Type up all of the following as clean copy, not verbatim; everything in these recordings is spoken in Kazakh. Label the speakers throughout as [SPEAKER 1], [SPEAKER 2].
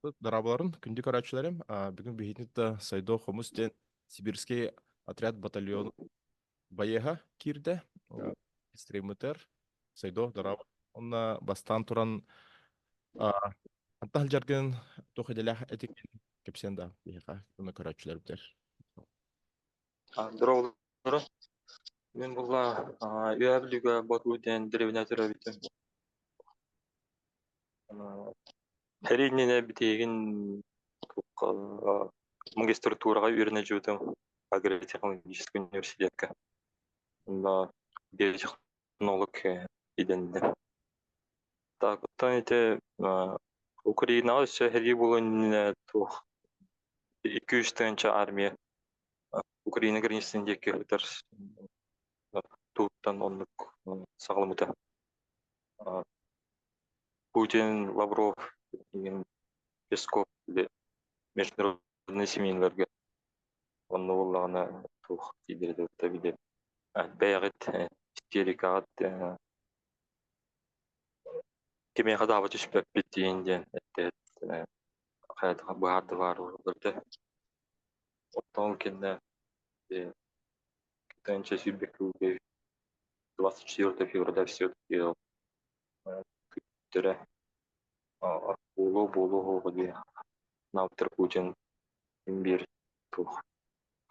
[SPEAKER 1] Дарабаларын күндік арачыларым, бүгін бейінетті Сайдо Хомустен Сибирский отряд батальон Баяға кирді. Стримитер Сайдо Дараб. Онна бастан туран антахал жарген тоқеделях этик кепсенда бейға күні карачылар бітер.
[SPEAKER 2] Дроу, мен бұлла үйәбілігі батуден древнятыра бітім. Хәрейнене бітеген магистратураға үйріне жүйтім агротехнологический университетке. Онда биотехнолог еденді. Так, оттан еті Украинаға өсі хәрей болуын 200-тінші армия Украина границасындегі өтір туыттан онлық сағылымыды. Путин, Лавров, Песков, международные семьяларга онны оллағына туық дейдерді өтті биде. Бәйғыт, истерикағыт, кемей қадабы түшпәк беттейінден қаятыға бұғарды бар оларды. Оттан кенде кітанча сүйбекі 24 февраля все-таки күттірі болу ғоғыды навтыр Путин бір тух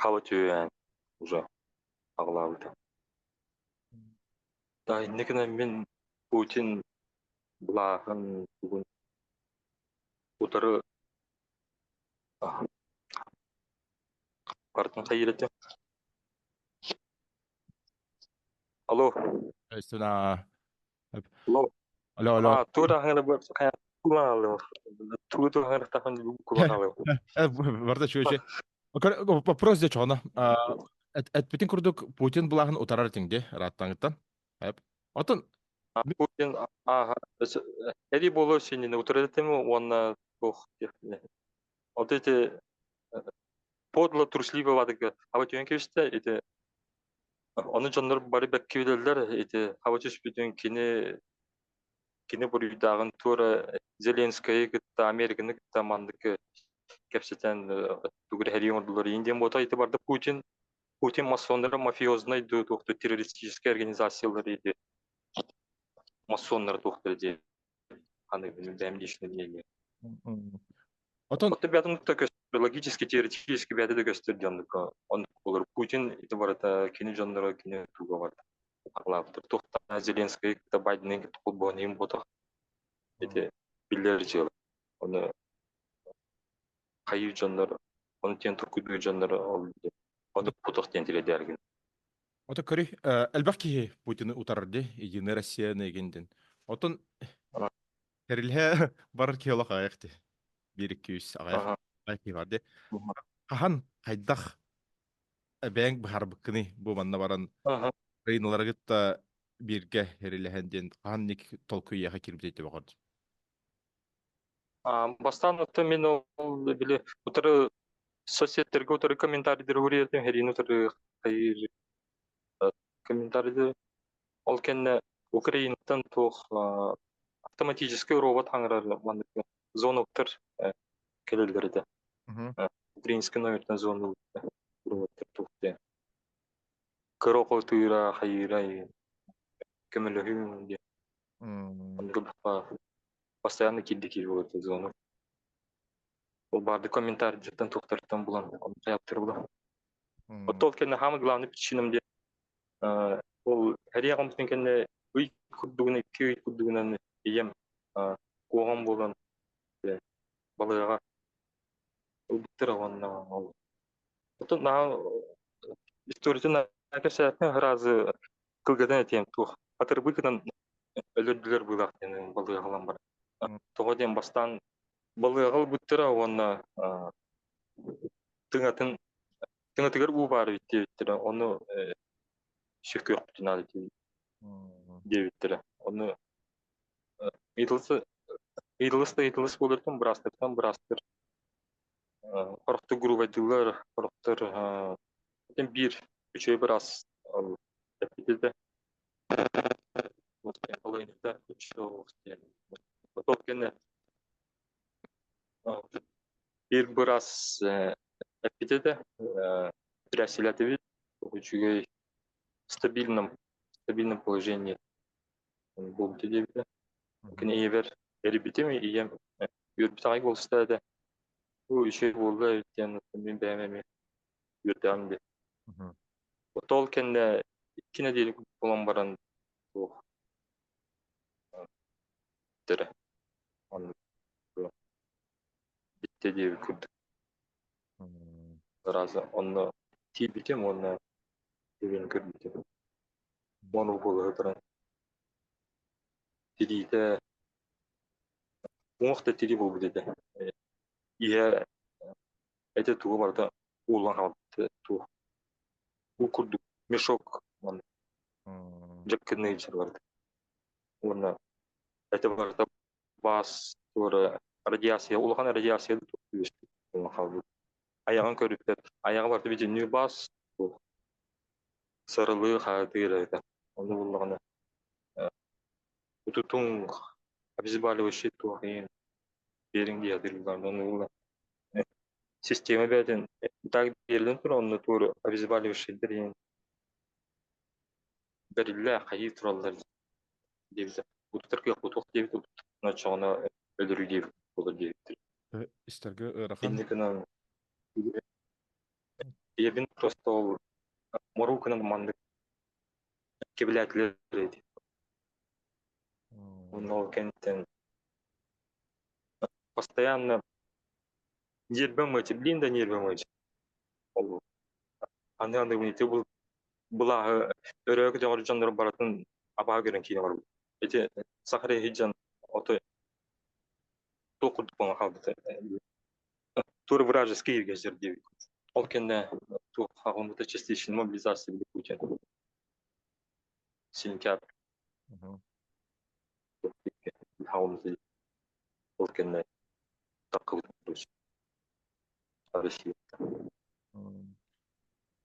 [SPEAKER 2] хава түйен уже ағылауды. Да, иннекіне мен Путин бұлағын бүгін ұтары қартын қайыреті. Алло. Алло. Тура ғаңыры бір қаяқ құлағалы. Тура ғаңыры тақын құлағалы.
[SPEAKER 1] Барда чөйше. Вопрос де чоғына. Әтпетін күрдік Путин бұлағын ұтарар теңде раттаңыттан. Отын?
[SPEAKER 2] Путин, әді болу сенені ұтарар теңі, оны бұқ. От эти подло трусливо вадыгы. Ава түйен кешті, эти оны жандар бары бәк кевелерлер, эти ава түспетін кені бір үйдағын тура Зеленская гітті, Американы гітті мандықы кәпсетен түгір әрі оңырдылар. Енден бота еті барды Путин масонлары мафиозный тоқты террористические организациялар еді. Масонлары тоқты еді. Аны бәмдешіні дейіне. Отты бәдімдікті көстір, логически, теоретически бәді де көстір жандық. Путин еті барыта кені жандары кені туға барды. Тоқта Зеленская гітті Байденен гітті қолбауын ең бота. Еті білдер жылы. Оны қайы жандары, оны тен тұркүйді жандары алды. Оны потоқ тентеледі әрген.
[SPEAKER 1] Ота көрі, әлбәқ кейі Путины ұтарырды, Единый Россияны егенден. Отын кәрілі барыр кей олақ аяқты. Берік күйіс аяқ кей барды. Қахан қайдақ бәң бұхар бұққыны бұл манна баран рейналары ғытта берге әрілі әнден қахан нек толқы яға кербетейді бағырды.
[SPEAKER 2] Бастан отты мен ол білі ұтыры соцсеттерге ұтыры комментарийдер өрерден әрін ұтыры қайыр комментарийді ол кәнне Украинаттан тоқ автоматический робот аңырар зоны ұқтыр келелдерді. Украинский номерден зоны роботтар тоқты. Кыроқы тұйра қайыра көмілі хүмінде. Постоянно килди вот эту зону. Ол барды комментарий жаттан тоқтарттан бұлан, оны қаяптыр бұлан. Вот тол кәне хамы главный причинамде, ол әрия қамыстың кәне үй күрдігіне, күй күрдігінен ем қоғам болған балыға. Ол біттір оғанына ол. Отын историясын әкесі разы кілгеден әтем туқ. Атыр бұйқынан өлірділер бұйлақ балыға қалан бар. Тоғаден бастан балығыл бұттыра оны тыңатығыр ұу бар өттері, оны шөкі өқтін ады деветтері. Оны ейтілісті болырдың бірастыр. Қорықты ғұрубайдылар, қорықтыр бір, үшөй бір ас әпетеді. Олайында үші оғыстен. Толкені bir biraz epide de прясилятывит учугай стабильном положении бұл деп Lakin eğer eribiti mi iyem yürütay bolsa da bu işe bolda yani men beğenmemi yürütəmdi. O tolkende ikine diyelim olan baran bu tere. Onu bitti diye kurduk. Razı onu til bitem onu deven kurduk. Onu bolu hıdıran. Tilide muhte tili bol dedi. İhe ete tuğu vardı ulan haltı tuğu. Bu kurduk. Mешок. Он jakını içer vardı. Onu это vardı бас тура радиация улахан радиация тур аяғын көріп аяғы барды бите не бас сырылы хатырайды оны буллаганы утутун обезболивающий тугин беринги ядырган оны була система бәден так берилен тур оны тур обезболивающий дирин бериле хайы тураллар дебиз утутурга утук дебит начана өлдүрүү деп болот дебит
[SPEAKER 1] истерге ырахан
[SPEAKER 2] инникинен ебин просто ол Марокконың мандык кебеләтләр иде. Он кенттен постоянно нервымыч, блин да нервымыч. Ол аны минете бул була өрөк жагыр жандар баратын аба көрөн кийин бар. Эти сахара хиджан ото токуд бон халды. Тур вражеский гезер деп. Ол кенде ту хагымды частичный мобилизация деп үтен. Сентябрь. Хагымды ол кенде такып туруш. Россия.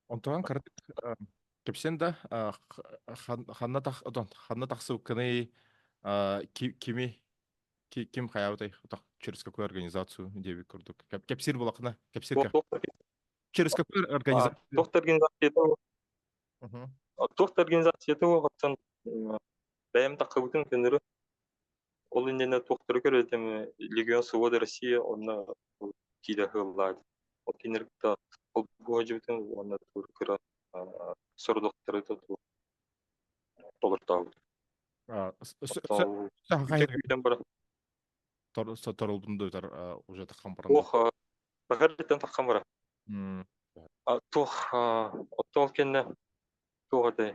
[SPEAKER 1] онтоган кардык кепсен да ханна тахсы кыны ким хаябытай утак через какую организацию деби курдук кепсир булакна кепсир через какую организацию
[SPEAKER 2] Тоқтар организация это оттан бәйем тақыбытын кендері ол индена тоқтар көрөтем Легион Свободы России онна киде хыллады. Ол кинеркта ол буажыбытын онна туркыра сордоктары тоту толыртау. Үтен бара.
[SPEAKER 1] торолбунду уже такан баран
[SPEAKER 2] Ох, багардан таққан бара. Тох оттол кенне тоғады.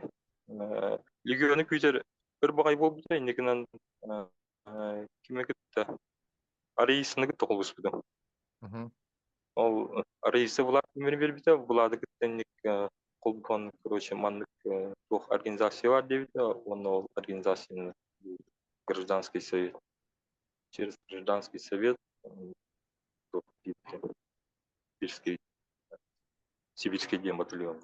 [SPEAKER 2] Легионы күйтер бір бағай болып да, инекінен кеме күтті. Арейсіні күтті қолбыс бұдым. Ол арейсі бұлар көмері бербейді, бұлады күттенік қолбуған, короче, мандық тоқ организация бар дейбіді, оны ол организацияны гражданский совет. Через гражданский совет Сибирский дем батальон.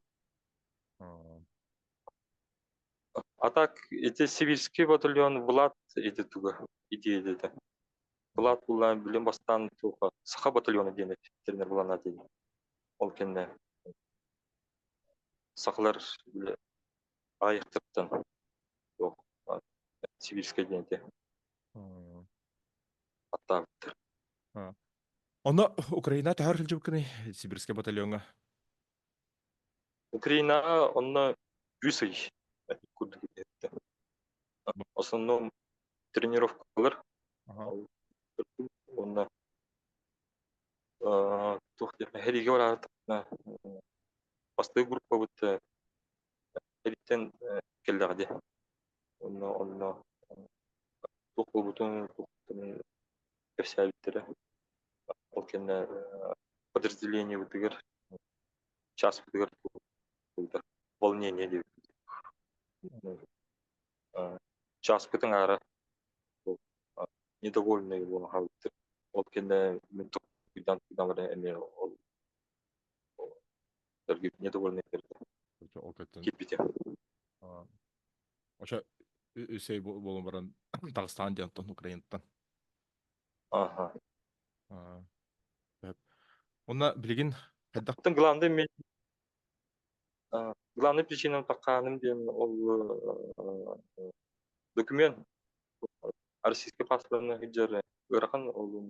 [SPEAKER 2] А так, эти сибирский батальон Влад эти туга идея это. Влад была билем бастан туга саха батальоны денет тренер была на день. Ол кенне сахлар айыктыптан. Yok. Сибирский денете. Аттап.
[SPEAKER 1] Онна Украина тахар хилжи букны Сибирский батальонга.
[SPEAKER 2] Украина онна Русей. В основном тренировкалар. Онна тухте хериге баратна. Басты группа бут херитен келдерди. Онна туху бутун кефсабиттер. Ол кенне подразделение бутыгер час бутыгер волнение деп. Час бутын ара недовольный был хауттер. Ол кенне мен тудан бара эме ол недовольный кипите.
[SPEAKER 1] Ошо үсей болон баран Дагыстан жантан Украинаттан.
[SPEAKER 2] Ага.
[SPEAKER 1] Онна билигин хайдах.
[SPEAKER 2] Оттон главный причина таканым дем ол документ российский паспортный хиджары ырахан ол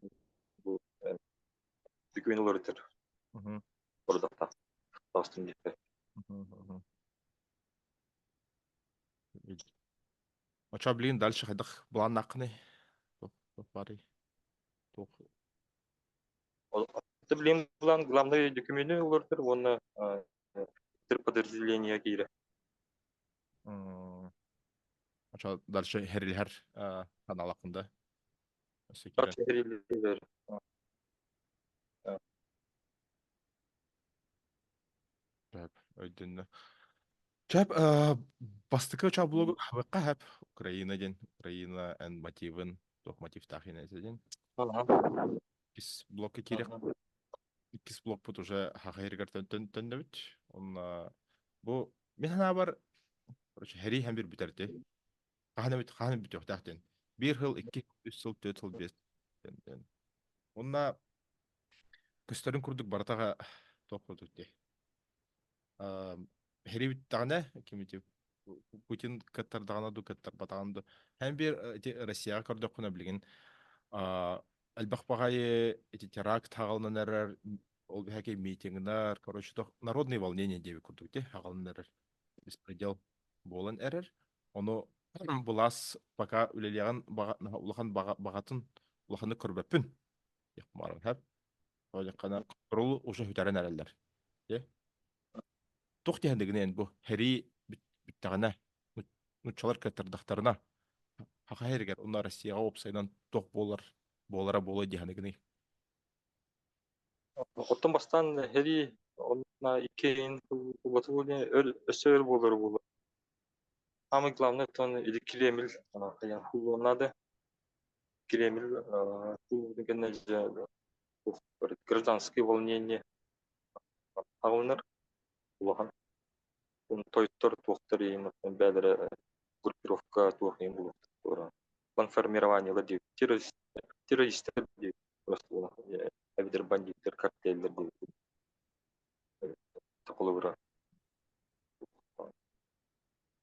[SPEAKER 2] бу документ олордер
[SPEAKER 1] Мгм,
[SPEAKER 2] ордакта тастын дипе.
[SPEAKER 1] мгм, мгм. Оча билигин дальше хайдах булан нақны. Тух барый. Тух.
[SPEAKER 2] Ол блин главный документ олордер оны подразделение кире.
[SPEAKER 1] Оча дальше херилхер каналакында. Өсекире.
[SPEAKER 2] Арчерилер.
[SPEAKER 1] Чап, өйдөннө. Чап, бастыкы оча блогу хавыкка хап. Украина ден. Украина and мотивын. Тух мотив тахин эседен. Кис блокка кирек. Кис блок бут уже хахайргар төндөбүт. Онна бу мен хана бар. Короче, хери һәм бир битерде. Каханы бит yok тахтен. Bir yıl, 2 yıl, 3 yıl, 4 yıl, 5 yıl. Онна көстөрүн курдук бартага токурдук де. Хери бит тагына кимити Путин каттар дагана ду каттар батаганды. Һәм бир Россияга көрдүк куна билген. Албах багай эти теракт хагалнанар ол бихаке митингнар, короче, народные волнения деп курдук де. Хагалнанар беспредел болан эрер. Оно булас пока үлелеган улахан багатын улаханы көрбөппүн. Якмарын хәп. Олекана рул уже хүтәрен әрәлләр. Де. Тух дигәндегенән бу хәри биттагана нучалар катырдактарына. Хака хәргәр уннар Россияга опсайдан тох болара болы дигәндегене.
[SPEAKER 2] Оттон бастан хери онна икейин батулне өсөр болор. Самое главное, это он или Кремль, я надо Кремль, гражданские волнения, аунер, улахан, он тойтор тухтар им бәдер группировка тухим булып тора. Конформирование лади террористы ди просто улахан, бәдер бандиттер, картельдер ди. Таколора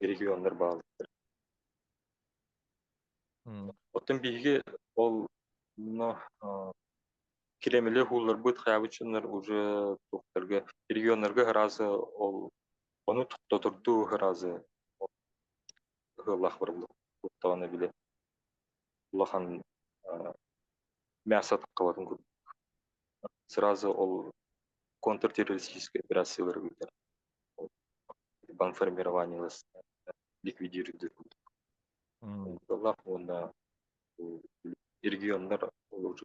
[SPEAKER 2] регионнар баалы. Оттон биге ол Кремле хулар быт хаябычыннар уже тухтарга регионнарга разы ол оны туктатырду разы Аллах бар бул туктаганы биле улахан мясо кылатын көп сразу ол контртеррористическая операциялар битер банформирование ликвидирует Аллах онда регионнар уже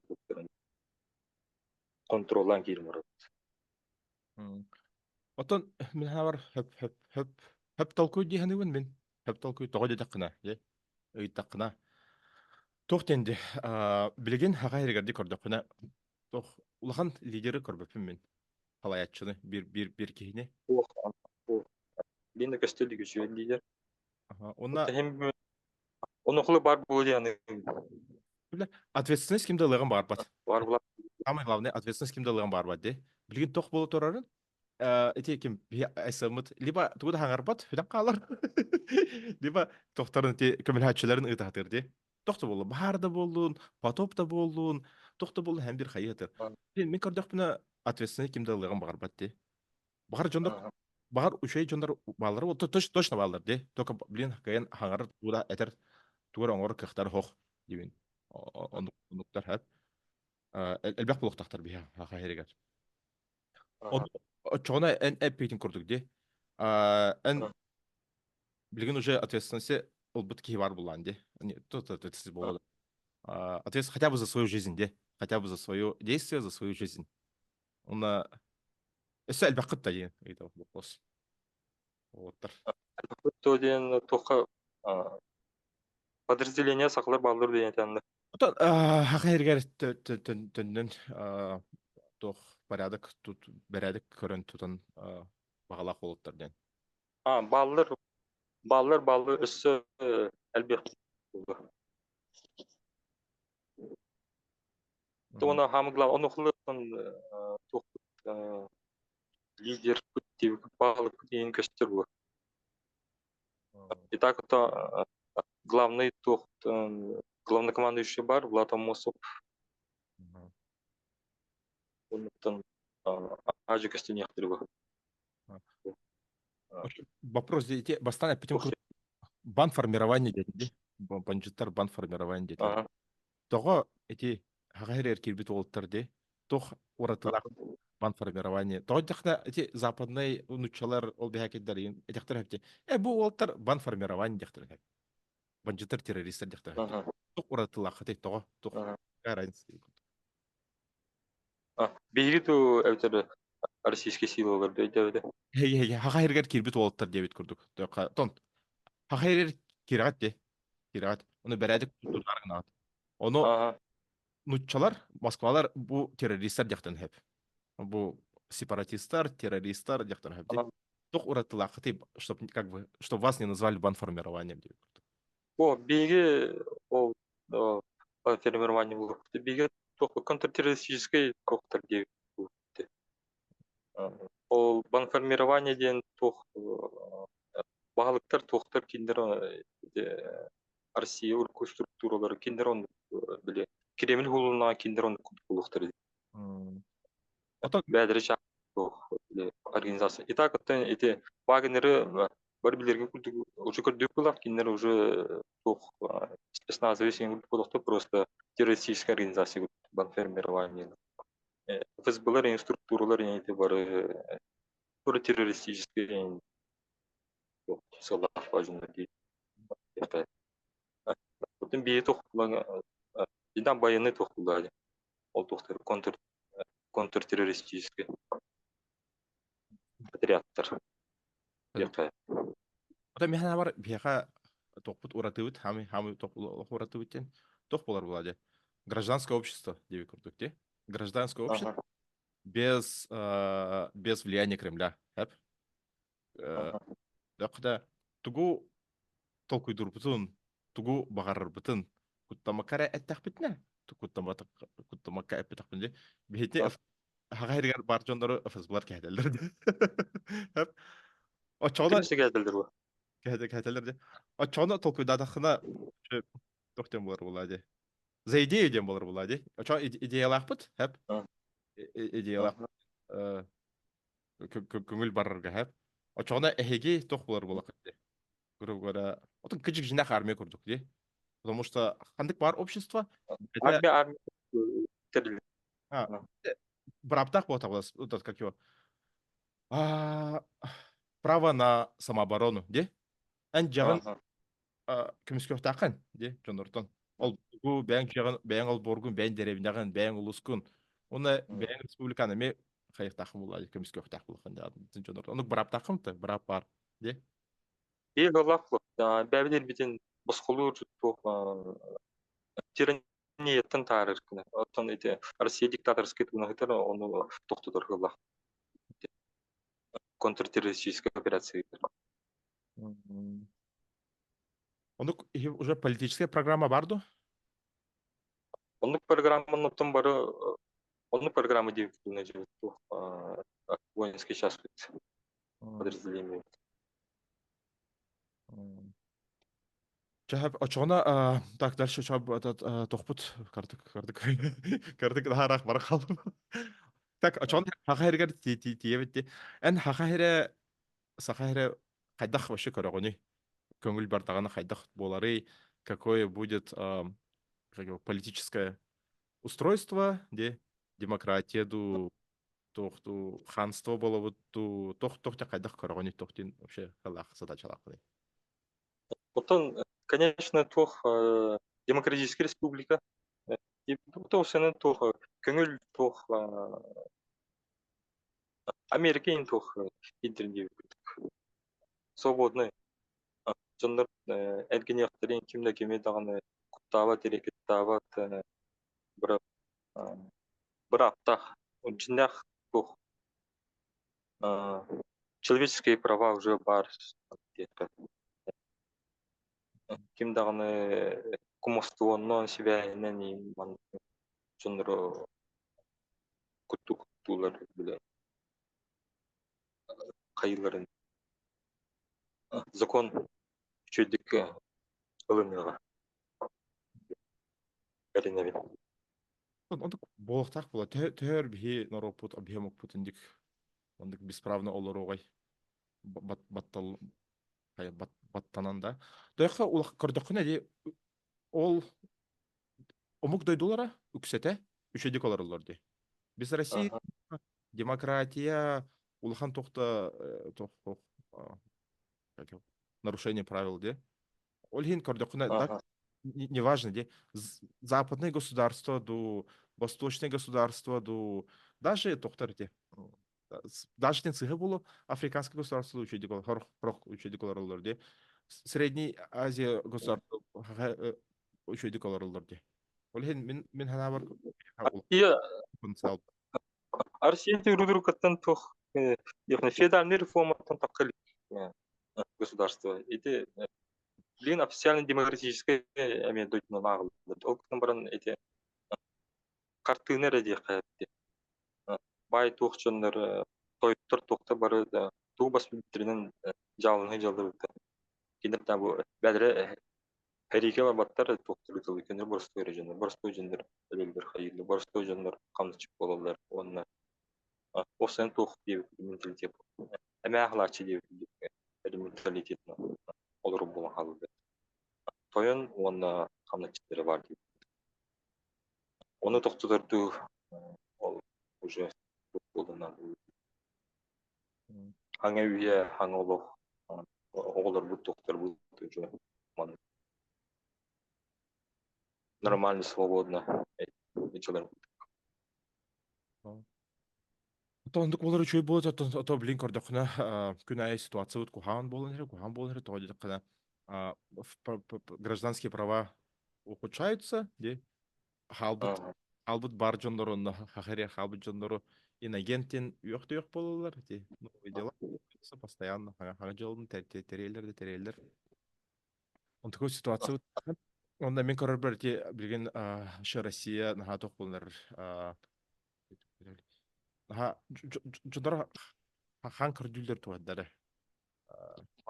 [SPEAKER 2] контролдан кийин барат.
[SPEAKER 1] Отон мен хабар хөп толкуй дигәндеген мен. Хөп толкуй тогы дакына, де. Ый такына. Тохтенде, билеген хака хәргәрди көрдөкне. Тох улахан лидеры көрбөппүн мен. Халаятчыны bir кихине.
[SPEAKER 2] Линда Костелли күчү лидер.
[SPEAKER 1] Онна
[SPEAKER 2] Hem онуклы бар бул яны.
[SPEAKER 1] Ответственность кимде лыгын бар бат.
[SPEAKER 2] Бар була.
[SPEAKER 1] Самое главное, ответственность кимде лыгын бар бат, де. Билген тох болу торарын. Эти ким айсамыт либо туда хаңарбат хүдән калар. Либо тохтарын те көмелхатчыларын ытатыр, де. Тохты болу, бар да болуын, потоп да болуын, тохты болу һәм бир хайытыр. Мен көрдөк буна ответственность кимде лыгын бар бат, де. Багар жондок багар ушей жондар баллары вот точно баллар, де. Только блин кайын хаңар туда этер тугар оңор кыхтар хох дибин. Онуктар хәп. Элбәк булуктактар бия хака херегер. Чона en эппейтин курдук де. En билген уже ответственности ол бит бар булган де. Не, тут ответственность болады. Ответственность хотя бы за свою жизнь, де. Хотя бы за свое действие, за свою жизнь. Она эссе элбәк та ен. Это вопрос. Вот.
[SPEAKER 2] То ден тока подразделение саклар балдыр деген тәнді.
[SPEAKER 1] Хака херегер төндөн тох порядок тут бередик көрөн тутан багалак болуптар ден.
[SPEAKER 2] Баллар өссө әлбек. Тона хамгла онуклы лидер деп баалык деген көстөр булар. И так то главный главнокомандующий бар Влад Амосов. Онуттан ажы көстөнүктөр бар.
[SPEAKER 1] Вопрос дети бастан аппетим бан формирование деди. Банжыттар бан формирование деди. Того эти хагайрер кирбит олттар де. Тох уратылак бан формирование. Того жакта эти западный унучалар ол бехакеттер этектер хепти. Бу олттар бан формирование дектер. Банжыттар террористтер дектер. Тох уратылак хете того. Тох гарантия.
[SPEAKER 2] Бейгиту әйтер российский силалар дейди.
[SPEAKER 1] Хагайрер кирбит олттар дебит курдук. Тон хагайрер кират де. Кират. Оны берәдик тутарган ат. Оны нуччалар, Москвалар бу террористтер дияқтан хеп. Бу сепаратисттар, террористтар дияқтан хеп. Тох уратылак, чтоб как бы, чтоб вас не назвали банформированием.
[SPEAKER 2] Беги ол формирование было. Беги только контртеррористической коктер деп. Ол банформирование ден тох багалыктар тохтар киндер Россия урку структуралары киндер он биле. Кремль хулуна киндер он кулуктар. Бәдір шақ организация. Итак, эти Вагнеры бар билерге уже көрдік болақ, кинер уже спецназовый просто террористическая организация банформирование. ФСБлар структуралар эти бары террористические солдат важно дейді. Потом бие тоқтылығы, идан баяны тоқтылығы, ол тоқтыр контртеррористический отрядтар.
[SPEAKER 1] Ота механа бар бияха тохпут уратыбыт, хамы тохпут уратыбыттен тох болар болады. Гражданское общество деп көрдік те. Гражданское общество без влияния Кремля. Дақда тугу толкуйдурбутун, тугу багарырбытын, куттамакара әттәк битне. Куттамакка әттәк битне. Бихете хагайргар бар жондору ФСБлар кәделдер. Очола
[SPEAKER 2] кәделдер бу.
[SPEAKER 1] Кәделдер. Очола толкуйдадахына тоқтен болар болады. За идею дем болар болады. Очо идеялах бит, хәп. Идеялах көңіл барырга хәп. Очола эхеги тох болар болакытты. Грубо говоря, отын кыжык жинақ армия көрдік, де. Потому что қандық бар общество.
[SPEAKER 2] Армия.
[SPEAKER 1] Бір аптақ бота болас, как его. Право на самооборону, де. Ән жағын көміске өқтақын, де, Жонортон. Ол бәң жағын, бәң ол боргун, бәң деревинағын, бәң ұлыскун. Оны бәң республиканы ме қайықтақым болады, көміске өқтақ болған, Жонортон. Оны бір аптақым, бір ап бар, де.
[SPEAKER 2] Голлафлы, бәбілер бітен босқолу тирания тарихына. Оттан эти Россия диктаторский тугнахтар оны тоқтыдыр Голлах. Контртеррористическая операция.
[SPEAKER 1] Оны уже политическая программа барды?
[SPEAKER 2] Оны программаны оттан бары, оны программа деп воинский час подразделение.
[SPEAKER 1] Чахап очона так дальше чаб этот тохпут картык дарах бар халым. Так очон хахайргар тиебетти. Эн хахайра сахайра кайдах вообще көрөгөнү. Көңүл бартаганы кайдах болары, какое будет политическое устройство, де демократия ду тохту ханство болобут ту тохта кайдах көрөгөнү тохтин вообще халах задачалак.
[SPEAKER 2] Потом, конечно, демократическая республика. И то все көңіл Америка интернет свободный. Жондар эргенектерин кимде кеме даганы куттаба терекеттаба бір апта жинах человеческие права уже бар. Ким даганы кумовствоннон себя нени жондар куттулар биле. хайыларын закон күчөйдүк ылымыга эренебит.
[SPEAKER 1] Ондук болохтак була. Төр бихи норопут, объемок путиндик. Ондук бесправно олоругай. Баттал баттанан да. Дойха улах көрдөкүнө ди ол омук дойдулара үксете үшедик оларылар ди. Biz Россия
[SPEAKER 2] Ага,
[SPEAKER 1] демократия улахан тохта нарушение правил де. Ольхин көрдөкүнө да
[SPEAKER 2] ага,
[SPEAKER 1] неважно де западное государство ду восточное государство ду даже тохтар де даже тен сыгы болу африканское государство учедик прох учедик олар де Средний Азия государство учедик олар де. Ольхин мен хана бар
[SPEAKER 2] Россия
[SPEAKER 1] потенциал.
[SPEAKER 2] Россия рудругаттан тох яғни федеральный реформатан таккали государство. Эти блин официально демократическое эме дойтно нагыл. Ол кытын баран эти картыны ради кайты. Бай тохчондар тойтор тохта бары да туу бас битринен жалыны жалдырды. Кинеп та бу бәдре Харике бар баттар тохтыры тылы кенер борстой режимде. Борстой жендер элелдер хайырлы. Борстой жендер камчык болалар. Онна осен тох дип менталитет. Эме ахлачы дип менталитет олор була халды. Тоян онна камчыктары бар дип. Оны тохтырды ол уже болдынан хаңа үйе хаңа олох оголор бу тохтар бу уже нормально свободно человек.
[SPEAKER 1] Тондук болар үчөй болот ото билин көрдөкүнө күн ай ситуация бут кухан болон то кана гражданские права ухудшаются де халбут
[SPEAKER 2] Ага.
[SPEAKER 1] халбут бар жондору хахаре халбут жондору инагенттен уйок болалар де новые дела постоянно хага жолун терелер он такой ситуация бут онда мен көрөр бир билген ошо Россия наха ток болнар жондор хан көрдүлдөр туаддары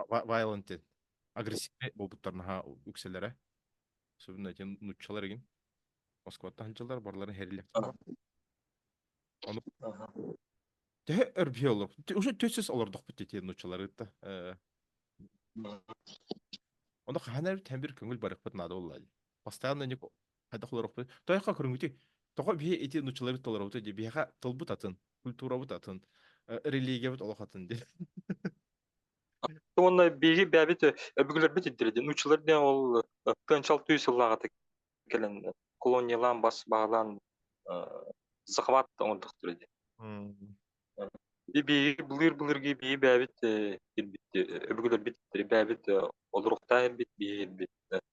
[SPEAKER 1] violent агрессивный болбуттарына үкселере особенно эти нуччалар эген Москвада жылдар барларын херилектен бар оны
[SPEAKER 2] Ага.
[SPEAKER 1] те эрбиолог уже төсөс олордук бут эти нуччалар это оны ханар тембир көңүл барык бут надо болла постоянно не хайда холорок бут тойка көрүнгүти тога би эти нуччалар толор бут ди биха толбут атын культура бут атын религия бут олохатын ди
[SPEAKER 2] Онна биги бәбит өбүгүлөр бит идирди. Нучулар ден ол кынчал түйсүллага келен колониялан бас багалан захват ондуктурди. Би булырги би бәбит бит өбүгүлөр бит бәбит олурукта бит би бит.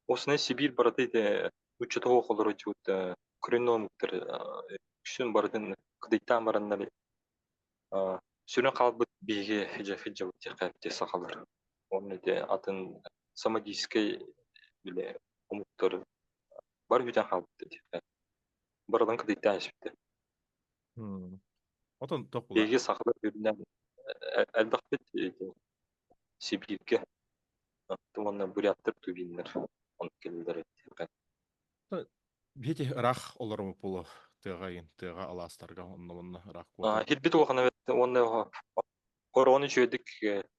[SPEAKER 2] Осына Сибирь барады де учета околор жут креномтер күшүн бардын кыдыйтан барандар сүрүн калбыт биги хижа кайпте сакалар. Он эти атын самодийской биле умуктор бар бүтән калбыт. Бардан кыдыйтан шипте.
[SPEAKER 1] отон ток була
[SPEAKER 2] Биги сакалар бүрүнөн элбакбет Сибирьге туманна буряттыр тубиннер. Он келдер.
[SPEAKER 1] бити рах олорому булу тыга аластарга онно рах квота
[SPEAKER 2] Хилбит олгана онна короны жөдүк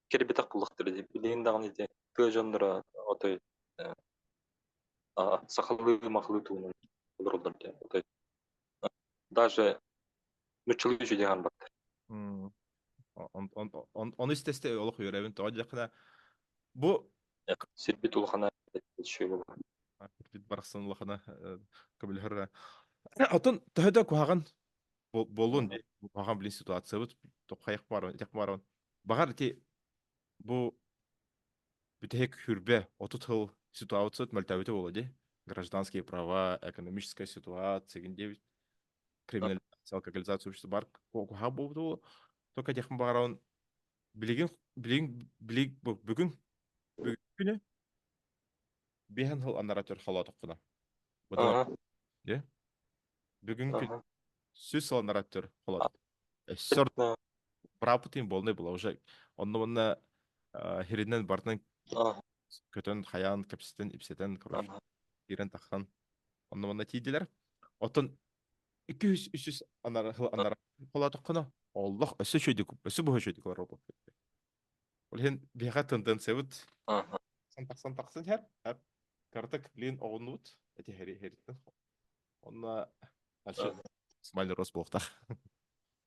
[SPEAKER 2] кербетак кулыктыр деп билин дагы иде төжөндөрө отой сакаллы махлы туунун олордор деп отой даже нучулу жүйдөган бак
[SPEAKER 1] он истесте олох юребин то жакына бу
[SPEAKER 2] сирбит улгана шөй
[SPEAKER 1] бит барсын лохана кабилхара отон тада куаган болун куаган билин ситуация бут тохаяк барон багар ти бу битек хүрбе отутыл ситуация мөлтәбите болду гражданские права экономическая ситуация генде криминализация алкоголизация общества бар куага болду только дехм барон билиг бүгүн күнү бехан хыл анаратор халатык кына буда е бүгүн күн сөз анаратор халатык сор прапутин болны була уже Онна хиринен бартын
[SPEAKER 2] ага,
[SPEAKER 1] көтөн хаян кепситен ипсетен круш
[SPEAKER 2] ага,
[SPEAKER 1] кирен тахсан. Онна тиделер. Отон 200-300 анар кола токкона. Аллах өсө чөйдүк, өсө бу чөйдүк робот. Ул хен биха тенденция бут.
[SPEAKER 2] ага,
[SPEAKER 1] Сан таксын хер. Картак лин огнут. Эти херитен. Онна ачы
[SPEAKER 2] ага,
[SPEAKER 1] смайлер рос блокта.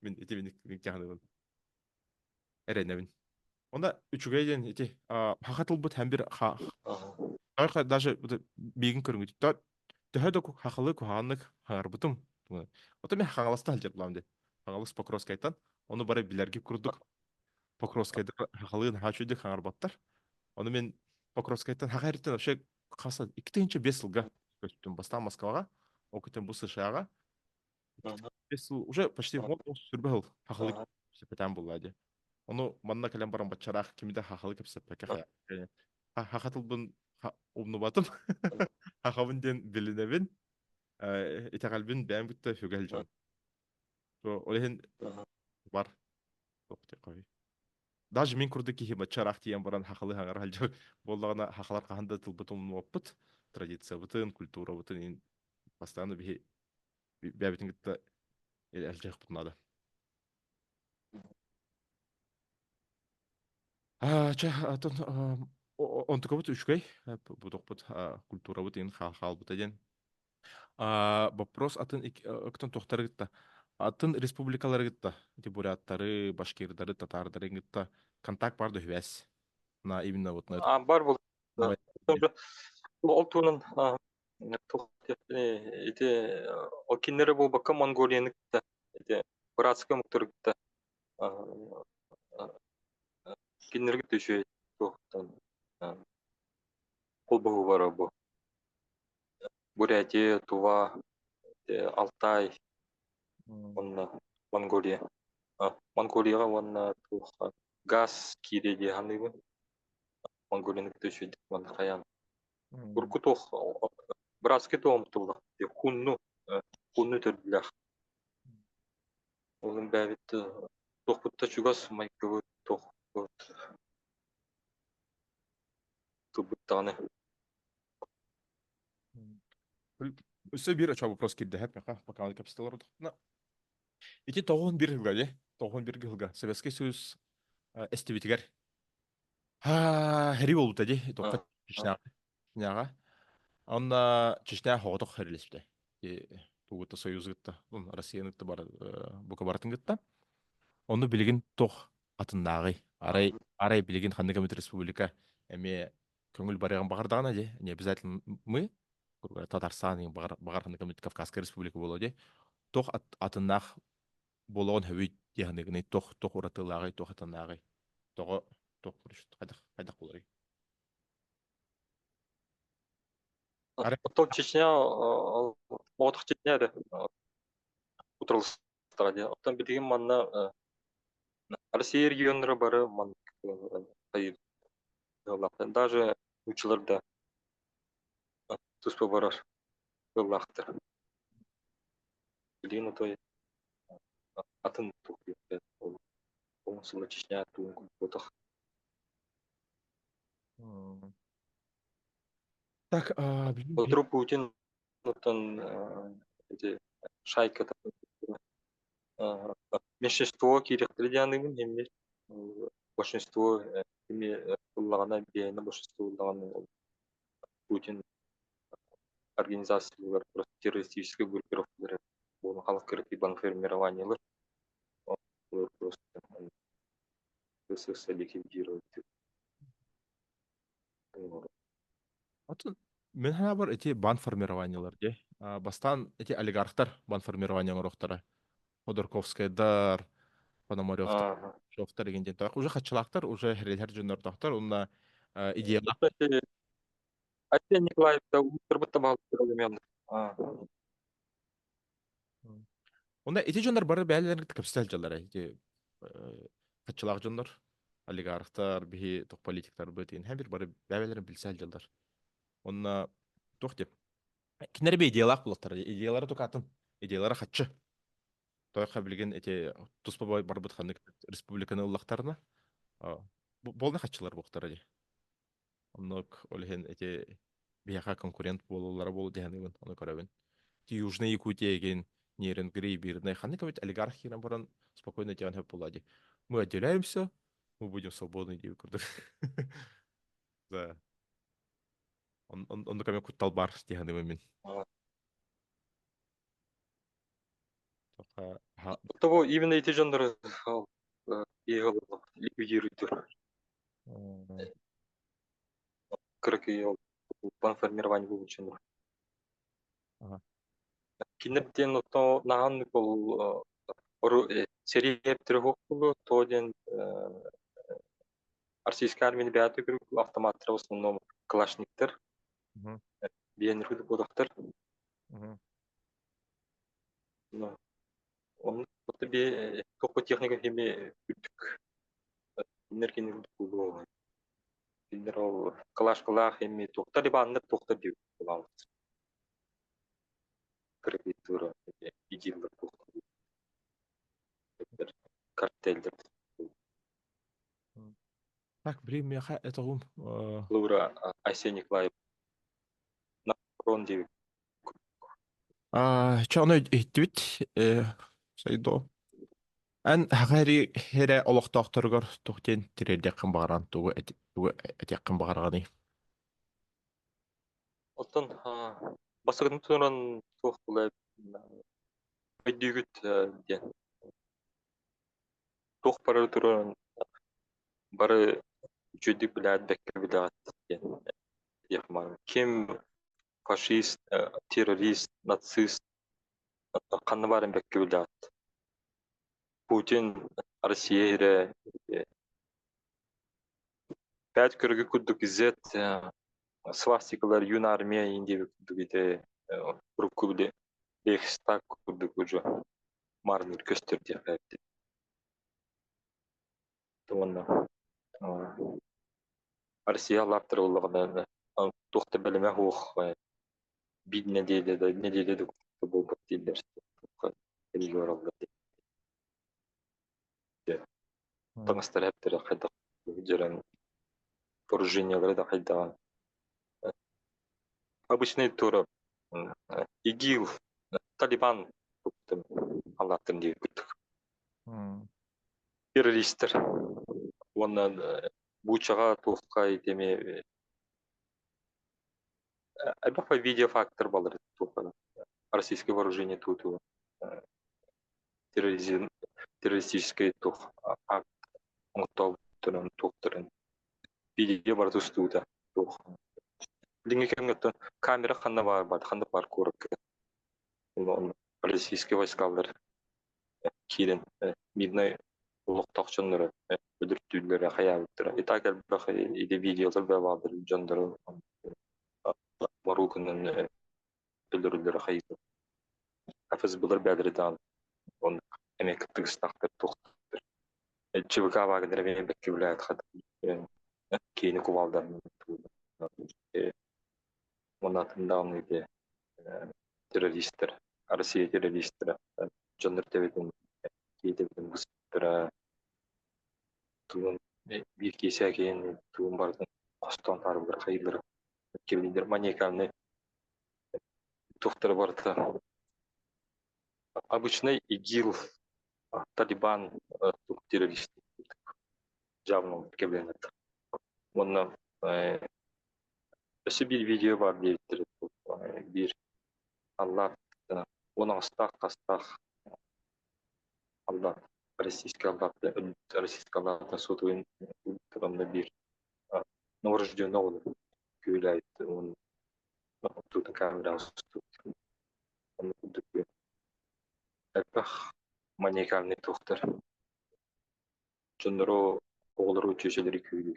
[SPEAKER 1] Мен эти мен кяханы. Эреневин. Онда үчүгейден эти хахатыл бут һәм бир
[SPEAKER 2] ага,
[SPEAKER 1] Айха даже бигин көрүнгүт. Төһөдө хахалы куханнык харбытым. Ото мен хаңаласта халжат буламды. Хаңалыс Покровскайдан. Оны бары билерге курдук. Покровскайда хахалыгын хачуйдык хаңарбаттар. Оны мен Покровскайдан хахаритен вообще каса 2-5 жылга көчтүм бастан Москвага. Окутен бу США-га.
[SPEAKER 2] ага,
[SPEAKER 1] 5 жыл уже почти
[SPEAKER 2] ага,
[SPEAKER 1] сүрбел хахалык
[SPEAKER 2] ага,
[SPEAKER 1] сепетен булады. Оны манна калем баран бачарах кимде хахалык сепеке хая. Хахатылбын умну батым. Хахабын ден билинебин. Итагалбин бәм бутта фүгәл жон. То олehen
[SPEAKER 2] ага,
[SPEAKER 1] бар. Топты кой. Даже мен күрдүк ки бачарах тиен баран хахалы хаңар халжы. Боллагына хахалар каханда тылбытым опыт. Традиция бутын, культура бутын ин постоянно би бәбитин гитта әлжәк бутнады. Ча атон он такой вот үшкәй. Бу топыт культура бутын хал бутаден. Вопрос атын ыктан тохтары гытта. Атын республикалары гытта. Эти буряттары, башкирдары, татардары гытта. Контакт барды хвязь. На именно вот на эту
[SPEAKER 2] бар бол.
[SPEAKER 1] новой
[SPEAKER 2] Sonra ол туунун ити окиннери болбакка Монголияны да ити братская муктургда киннерге төшөй тохтан колбогу бара бу Бурятия, Тува, Алтай, онна Монголия. Монголияга онна туха газ кире де хандыгы Монголияны төшөй ман хаян. Урку тох братский том тула. Хунну хунну төрдүлөр. Onun bäbit tohbutta çugas майкабы tohbut тубуттаны.
[SPEAKER 1] Өсө бир ача вопрос кирде хеп меха пока капсталар тохтна. Ити тогон бир гылга, тогон бир гылга. Советский Союз эстебитигер. Хери болду тади, тохта Чечняга. Онда Чечня ходох херилеспте. Тугута Союз гытта, Россияны гытта бар, бука бартын гытта. Onu bilgin toh atındağı. Арай билигин Ханныгамит республика. Эме көңүл барыган багардагана же. Не обязательно мы, Татарстан, багар Ханныгамит Кавказская республика боло же. Тох атындах болгон хөбүт яныгыны тох уратылагы, тох атындагы. Того тох бурыш кайдак болор. Арай
[SPEAKER 2] Тот Чечня, Отық Чечня да утырылыстыра де. Оттан битеген манна Россия региондары бары ман кайып. Даже училарда туспа барар. Гыллахтыр. Билген отой атын тухуп. Олсулы Чечня туын отық.
[SPEAKER 1] так, билим
[SPEAKER 2] Отыру Путин оттан эти шайка меньшинство киректир дианыгын эмне большинство эми куллагана биэна большинство куллаган Путин организациялар просто террористические группировкалар бул халык кереки банформированиялар олар просто СС ликвидировать
[SPEAKER 1] атын мен хана бар эти бан формированиялар же. Бастан эти олигархтар бан формирования рохтара. Ходорковскайдар, Пономаревтар,
[SPEAKER 2] ага
[SPEAKER 1] Шовтар дегенден так уже хатчылактар, уже херелер жөннөр тактар, онна идеялар.
[SPEAKER 2] Арсений Николаев да утырбытта багып мен
[SPEAKER 1] Онда эти жөннөр бары бәлелер капитал жалар, эти хатчылак жөннөр, олигархтар, бихи ток политиктар бөтен һәм бер бары бәлелер билсәл жалар. Онна тох деп. Кинер бе идеялар булактар, идеялары токатын, идеялары хатчы. Той билген эти туспа барбыт ханнык республиканы уллактарына Болны хатчылар буктар ди. Оннок олхен эти бияха конкурент болулары болу дегенен оны көрөбүн. Южный Якутия ген нерен грей бирный ханы кабит олигархияны баран спокойно тяган хэп булади. Мы отделяемся, мы будем свободны деп көрдүк. Да. Он каме куттал бар дегенен мен. Ха.
[SPEAKER 2] Того именно эти жанры егыл ликвидируют кырык ел план формирования выучен.
[SPEAKER 1] Ага.
[SPEAKER 2] Кинептен то наган бол серия трех было то один российская армия бяты групп автоматтар в основном калашниктер биенрүд бодактар. Но он вот би только техника хими үтүк энергияны булуу. Генерал калаш калах хими токтар баанны токтар деп булабыз. Кредитура идиллер токтар. Картельдер.
[SPEAKER 1] Так, время это ум.
[SPEAKER 2] Лура Айсен Николаев на фронт деп.
[SPEAKER 1] Чаны иттибит сайдо. Ан хагари хере олохтоохторгор тухтен тирелдеккин багаран тугу этеккин багарганы.
[SPEAKER 2] Оттон басыгын туран тоқтылай өйдүгүт ден тоқ бары туран бары жөдүк билет бекке билет ден яхман ким фашист террорист нацист канны барын бекке билет Путин Россия пять көргү күдүк изет свастикалар юн армия инде күдүгүте руккубде Рейхстаг күдүк уже марнир көстөрдү хәтти. Тонна Россия лаптырылыгына тохта белеме хух бит неделе болуп дилер. Элгоралды. Таңстар хәптер хайда жүрән вооружениялары да хайда. Обычный тур ИГИЛ, Талибан алаттым деп күттік. Террористер. Онан Бучаға тоққа етеме Айбақпай видеофактор балыр тоққа. Российское вооружение туту. Террористическое тоқ. Оңтау тұрын, тоқтырын. Видео бар тұстуда тоқ. Линге кемгеттен камера қанна бар көрік. Российские войскалар кирен миднай улуктакчынлары өдүртүүлөрү хаябыттыр. Итак элбах иде видеолор бабадыр жондору марукунун өдүрүлөрү хайып. Афыз булар бәдридан он эмектик стактыр токтор. ЧВК вагнер мен бекке билет хат. Кейини кубалдар. Монатында иде террористтер, Россия террористтер, жондор тебедин кейдебин бустра туун бир кесе кейін туун бардың костон тарбыр хайылыр кебилдер маниакальный тоқтар барды. Обычный ИГИЛ, Талибан, террорист жабының кебиленет. Онна bir video var deyiptir. Bir Allah onun astaq Allah российский Allah'tan sotuğun tutamda bir новорожденного гуляет, он тут камера он это маниакальный доктор. Жондору оğulları чөшелери көйлү.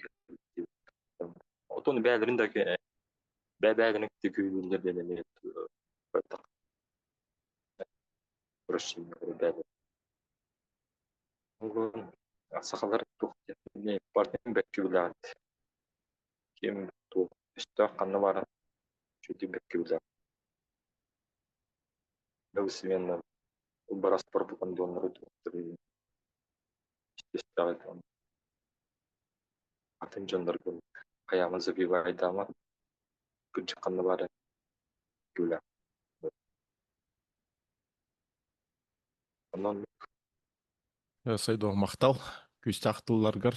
[SPEAKER 2] Отон бәлеринде бәбәгенек көйлүлөр денелер. Прощение бәбә. Сахалар тоқтар. Не партияның бәкке билет. Кем то işte kanı var. Çünkü bekliyorlar. Neusvenna барас пропагандонları tutturuyor. İşte атын жондаргын каямы забивайдама кыржыкканды бар гүлә. Онон
[SPEAKER 1] Сайдо мақтал, күстақтыларгар,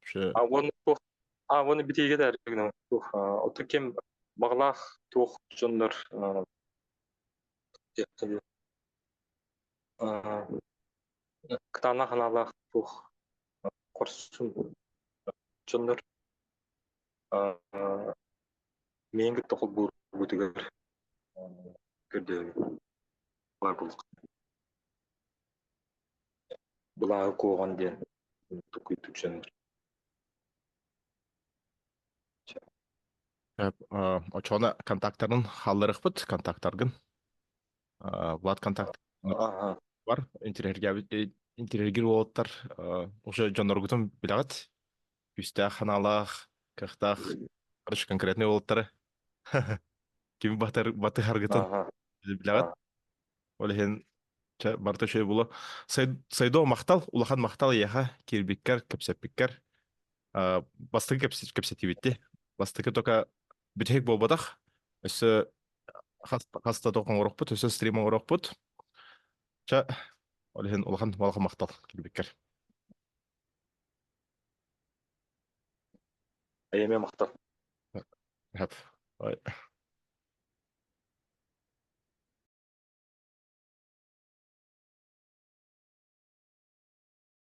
[SPEAKER 1] ше,
[SPEAKER 2] оны тух оны битиге дә генә тух оты кем баглах тух жондар кытана ханалах тух корсун жондар менги тохол бу бүтүгөр кырды бар бул булагы кууган ден тукуйтук жондар.
[SPEAKER 1] очона контакттарын халларық бұд, контакттаргын. Влад контакт
[SPEAKER 2] Ага.
[SPEAKER 1] бар, интерьергер болоттар, уже жоноргутун билагат, күстақ, ханалақ, кақтақ, короче, конкретный болоттары. Кими баты харгытын
[SPEAKER 2] Ага.
[SPEAKER 1] билагат, олехен барты шөй боло. Сайдо мақтал, улахан мақтал яха, кирбиккер, кепсеппиккер, бастығы кепсетибитти. Бастығы тока бүтек болбадақ, өсі хаста тоқын орықпыт, өсі стримон орықпыт. Ча, олехен улахан малаха мақтал, кирбиккер.
[SPEAKER 2] Эме мактап.
[SPEAKER 1] Hep.